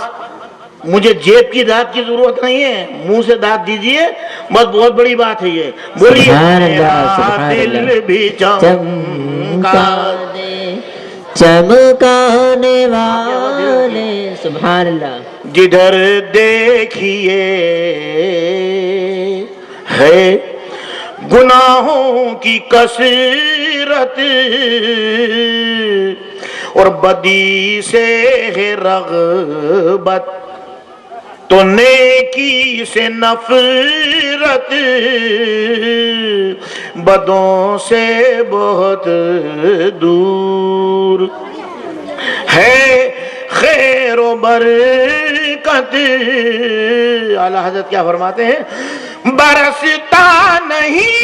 مجھے جیب کی داد کی ضرورت نہیں ہے، منہ سے داد دیجئے، بس بہت بڑی بات ہے یہ۔ بولیے، سبحان اللہ سبحان اللہ۔ دل بھی چمکا دے چمکانے والے، سبحان اللہ۔ جدھر دیکھیے ہے گناہوں کی کثرت، اور بدی سے ہے رغبت، تو نیکی سے نفرت، بدوں سے بہت دور ہے خیر و برکت۔ اعلیٰ حضرت کیا فرماتے ہیں؟ برستا نہیں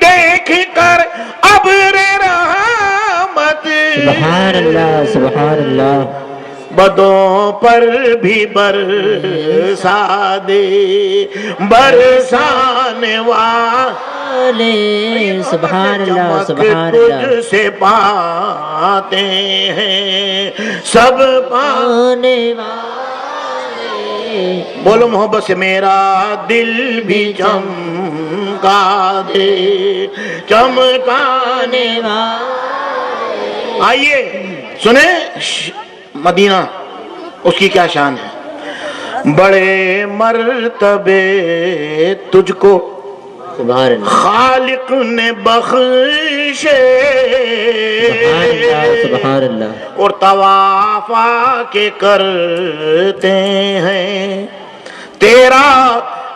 دیکھ کر ابر رحمت، سبحان اللہ سبحان اللہ۔ بدوں پر بھی برسا دے برسانے والے، سبحان اللہ سبحان اللہ۔ تجھ سے پاتے ہیں سب پانے والے، بولو محبت سے، میرا دل بھی چمکا دے چمکانے والے۔ آئیے سنیں مدینہ اس کی کیا شان ہے۔ بڑے مرتبے تجھ کو سبحان اللہ خالق نے بخشے سبحان اللہ اور طواف کے کرتے ہیں تیرا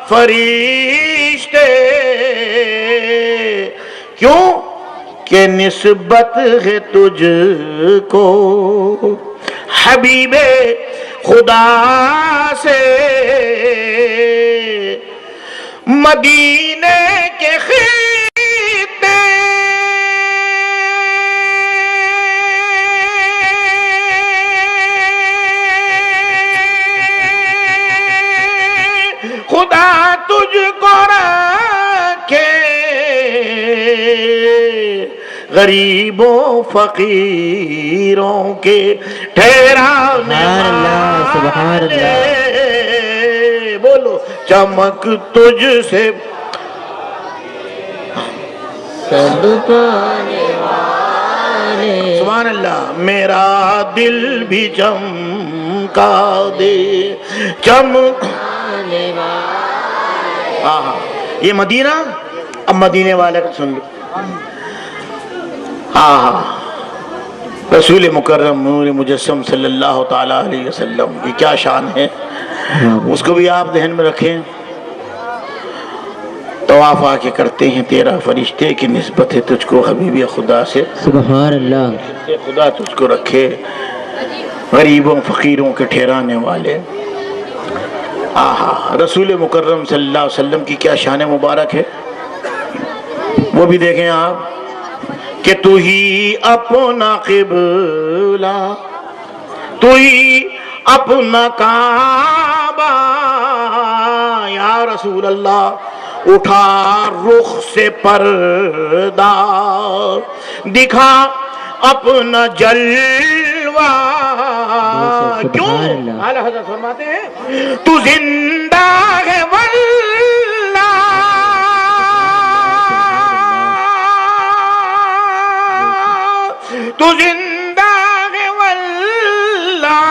فرشتے کیوں کہ نسبت ہے تجھ کو حبیب خدا سے مدینے کے خطے خدا تجھ کو رکھے غریبوں فقیروں کے ٹھہرانے سبحان اللہ بولو چمک تجھ سے سب پانے والے سبحان اللہ میرا دل بھی چمکا دے پانے والے ہاں یہ مدینہ اب مدینے والے کا سن لو ہاں رسول مکرم نور مجسم صلی اللہ تعالی علیہ وسلم یہ کیا شان ہے اس کو بھی آپ ذہن میں رکھیں طواف آ کے کرتے ہیں تیرا فرشتے کی نسبت ہے تجھ کو حبیب خدا سے سبحان اللہ خدا تجھ کو رکھے غریبوں فقیروں کے ٹھہرانے والے رسول مکرم صلی اللہ علیہ وسلم کی کیا شان مبارک ہے وہ بھی دیکھیں آپ کہ تو ہی اپنا قبلہ تو ہی اپنا کعبہ یا رسول اللہ اٹھا رخ سے پردہ دکھا اپنا جلوہ کیوں اعلیٰ حضرت فرماتے ہیں تو زندہ ہے واللہ تو زندہ ہے واللہ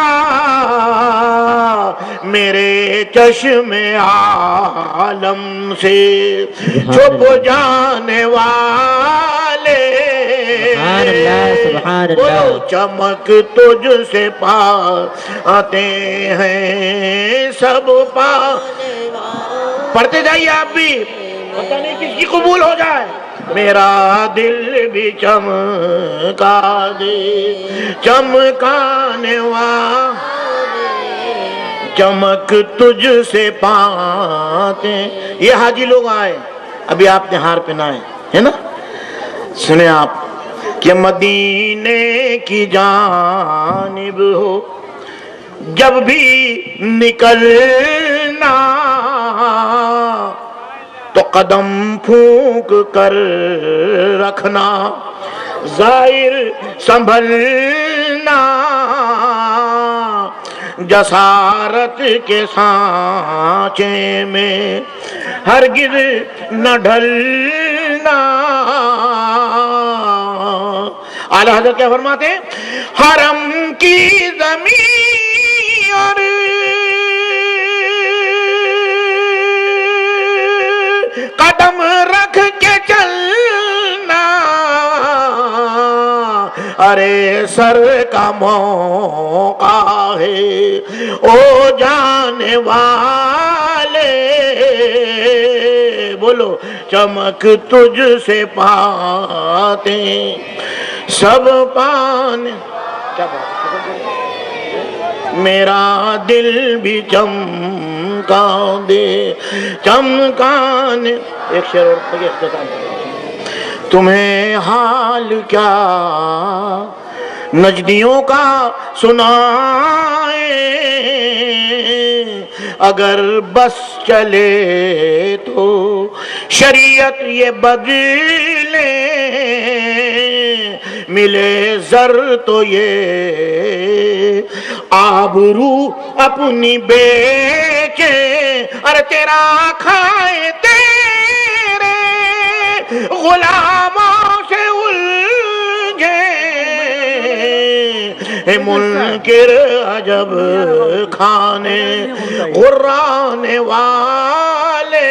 میرے چشم عالم سے چھپ جانے والے سبحان اللہ چمک تجھ سے پاتے ہیں سب پڑھتے جائیے آپ بھی پتہ نہیں کس کی قبول ہو جائے میرا دل بھی چمکا دے چمکانے چمک تجھ سے پاتے یہ حاجی لوگ آئے ابھی آپ نے ہار پہنائے ہے نا سنیں آپ کہ مدینے کی جانب ہو جب بھی نکلنا تو قدم پھونک کر رکھنا ظاہر سنبھلنا جسارت کے سانچے میں ہرگز نہ ڈھلنا اعلیٰ حضرت کیا فرماتے ہیں حرم کی زمین اور قدم رکھ کے چلنا ارے سر کا موقع ہے او جانے والے بولو چمک تجھ سے پاتے سب پانے میرا دل بھی چمکا دے چمکانے ایک شعر اور اختتام تمہیں حال کیا نجدیوں کا سنائے اگر بس چلے تو شریعت یہ بدلے ملے زر تو یہ آبرو اپنی بیچے ارے تیرا کھائے تیرے غلاموں سے الجھے منکر عجب کھانے غرانے والے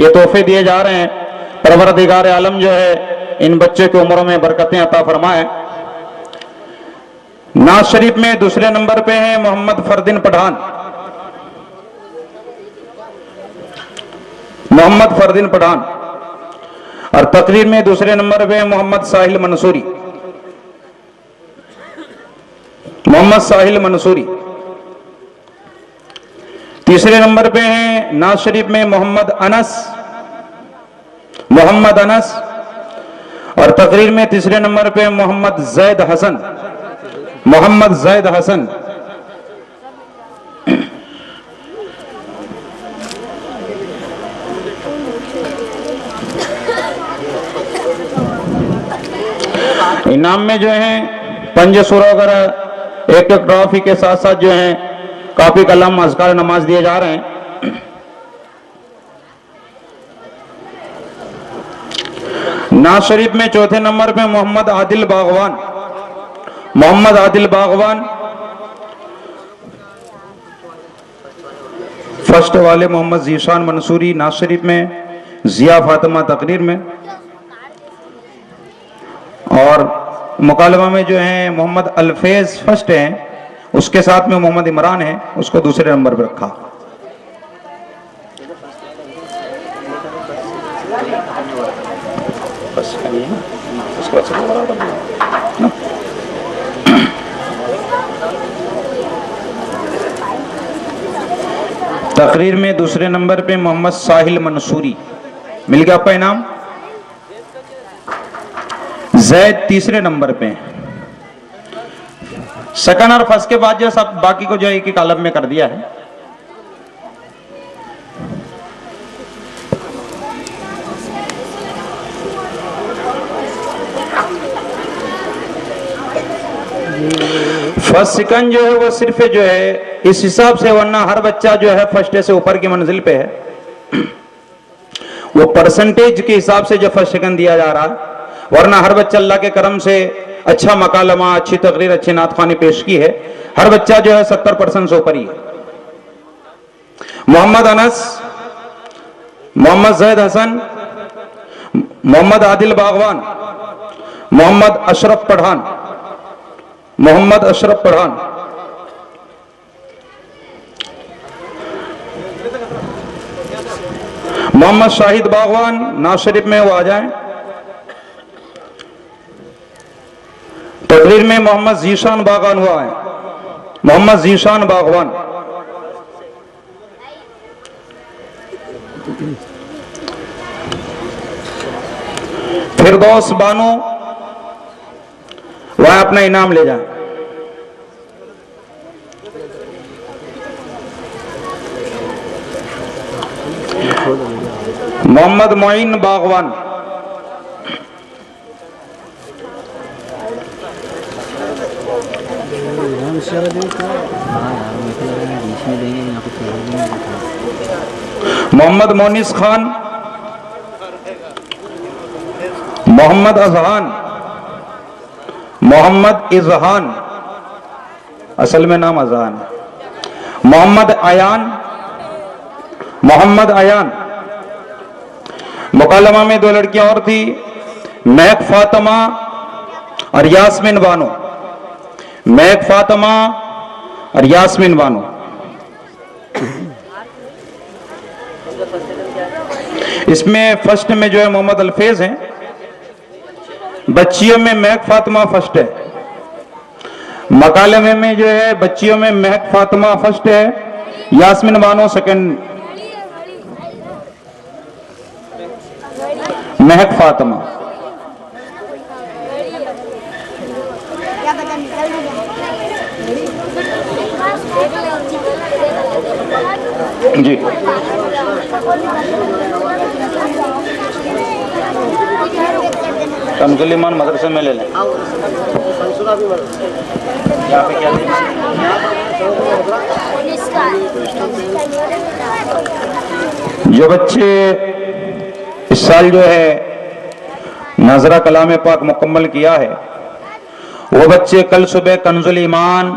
یہ تحفے دیے جا رہے ہیں. پروردگار عالم جو ہے ان بچے کی عمروں میں برکتیں عطا فرمائے. نعت شریف میں دوسرے نمبر پہ ہیں محمد فردین پٹھان. محمد فردین پٹھان. اور تقریر میں دوسرے نمبر پہ محمد ساحل منصوری. محمد ساحل منصوری. تیسرے نمبر پہ ہیں نعت شریف میں محمد انس. محمد انس. اور تقریر میں تیسرے نمبر پہ محمد زید حسن. محمد زید حسن. انعام میں جو ہیں پنج سورہ وغیرہ ایک ٹرافی کے ساتھ ساتھ جو ہیں کاپی قلم اذکار نماز دیے جا رہے ہیں. نعت شریف میں چوتھے نمبر پہ محمد عادل باغوان. محمد عادل باغوان. فرسٹ والے محمد ذیشان منصوری نعت شریف میں. ضیا فاطمہ تقریر میں. اور مکالمہ میں جو ہیں محمد الفیض فرسٹ ہیں, اس کے ساتھ میں محمد عمران ہے, اس کو دوسرے نمبر پر رکھا. تقریر میں دوسرے نمبر پہ محمد ساحل منصوری. مل گیا آپ کا انعام. زید تیسرے نمبر پہ. سیکنڈ اور فرسٹ کے بعد جو سب باقی کو جو ایک ہی کالم میں کر دیا ہے. فرسٹ سیکنڈ جو ہے وہ صرف جو ہے اس حساب سے, ورنہ ہر بچہ جو ہے فرسٹ سے اوپر کی منزل پہ ہے. وہ پرسنٹیج کے حساب سے جو فرسٹ سیکنڈ دیا جا رہا ہے, ورنہ ہر بچہ اللہ کے کرم سے اچھا مکالمہ, اچھی تقریر, اچھی نعت خوانی پیش کی ہے. ہر بچہ جو ہے 70% سے اوپر ہی ہے. محمد انس, محمد زید حسن, محمد عادل باغوان, محمد اشرف پٹھان. محمد اشرف پٹھان. محمد شاہد باغوان نعت شریف میں وہ آ جائیں. تقریر میں محمد ذیشان باغوان ہوا ہے. محمد ذیشان باغوان. فردوس بانو وہ اپنا انعام لے جائیں. محمد معین باغوان. محمد مونس خان. محمد اذہان. محمد اذہان, اصل میں نام اذہان ہے. محمد ایان. محمد ایان. مکالمہ میں دو لڑکیاں اور تھی, مہک فاطمہ اور یاسمین بانو. مہک فاطمہ اور یاسمین بانو. اس میں فرسٹ میں جو ہے محمد الفیض ہیں. بچیوں میں مہک فاطمہ فرسٹ ہے. مکالمے میں جو ہے بچیوں میں مہک فاطمہ فرسٹ ہے, یاسمین بانو سیکنڈ. مہک فاطمہ. جی کنزل ایمان مدرسے میں لے لیں. یہاں پہ کیا جو بچے اس سال جو ہے ناظرہ کلام پاک مکمل کیا ہے, وہ بچے کل صبح کنزل ایمان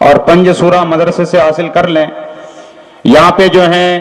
اور پنج سورہ مدرسے سے حاصل کر لیں. یہاں پہ جو ہیں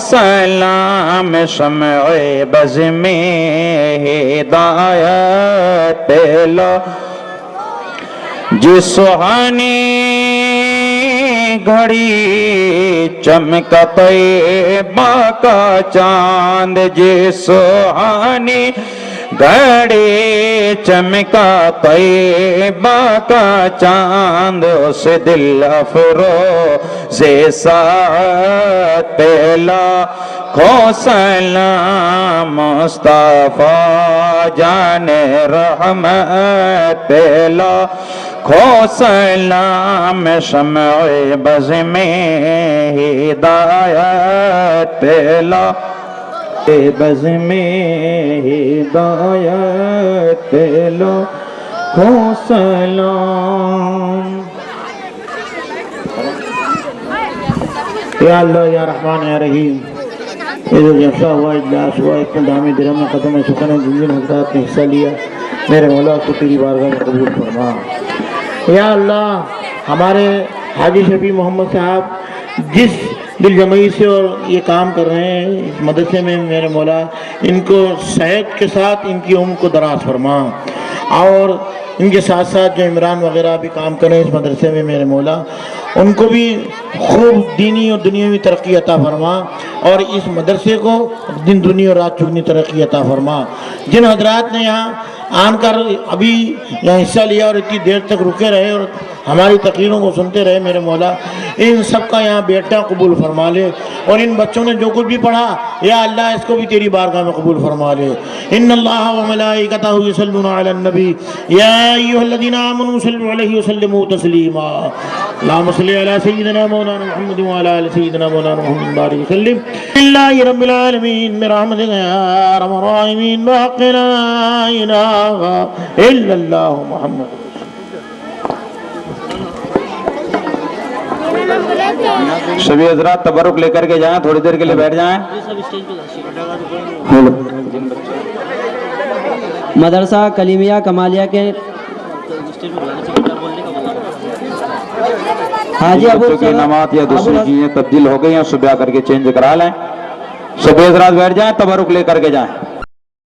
سلام شمع بز میں ہدایت پہلا جس سہانی گھڑی چمکا طیبہ کا چاند جس سہانی گھڑی چمکا طیبہ کا چاند اس دل افروز ساعت پہلا کو سلام مصطفیٰ جان رحمت پہلا کو سلام شمع بز میں ہدایت پہلا بز میں ہدایت پہلا کو سلام یا اللہ یا رحمان یا رحیم، یہ جو جلسہ ہوا، اجلاس ہوا، ایک دامی درہم میں قدم سکن جن حضرات نے حصہ لیا، میرے مولا کو تیری بارگاہ میں قبول فرما۔ یا اللہ، ہمارے حاجی شفیع محمد صاحب جس دل جمعی سے اور یہ کام کر رہے ہیں اس مدرسے میں، میرے مولا ان کو صحت کے ساتھ ان کی عمر کو دراز فرما، اور ان کے ساتھ ساتھ جو عمران وغیرہ بھی کام کریں اس مدرسے میں، میرے مولا ان کو بھی خوب دینی اور دنیاوی ترقی عطا فرما، اور اس مدرسے کو دن دنیا اور رات چگنی ترقی عطا فرما۔ جن حضرات نے یہاں آن کر ابھی یہاں حصہ لیا اور اتنی دیر تک رکے رہے اور ہماری تقریروں کو سنتے رہے، میرے مولا ان سب کا یہاں بیٹا قبول فرما لے، اور ان بچوں نے جو کچھ بھی پڑھا یا اللہ اس کو بھی تیری بارگاہ میں قبول فرما لے۔ ان اللہ و ملائکتہ یصلون علی النبی یا ایھا الذین آمنوا صلوا علیہ وسلموا تسلیما، اللہم صل علی سیدنا مولانا محمد وعلی آل سیدنا مولانا محمد بارک وسلم۔ اللہ رب العالمین برحمتک یا ارحم الراحمین بحق لا الہ الا اللہ محمد۔ سبھی حضرات تبرک لے کر کے جائیں، تھوڑی دیر کے لیے بیٹھ جائیں۔ مدرسہ کلیمیہ کمالیہ کے حاجی بچوں کی نماز یا دوسری چیزیں تبدیل ہو گئی ہیں، صبح کر کے چینج کرا لیں۔ سبھی حضرات بیٹھ جائیں، تبرک لے کر کے جائیں۔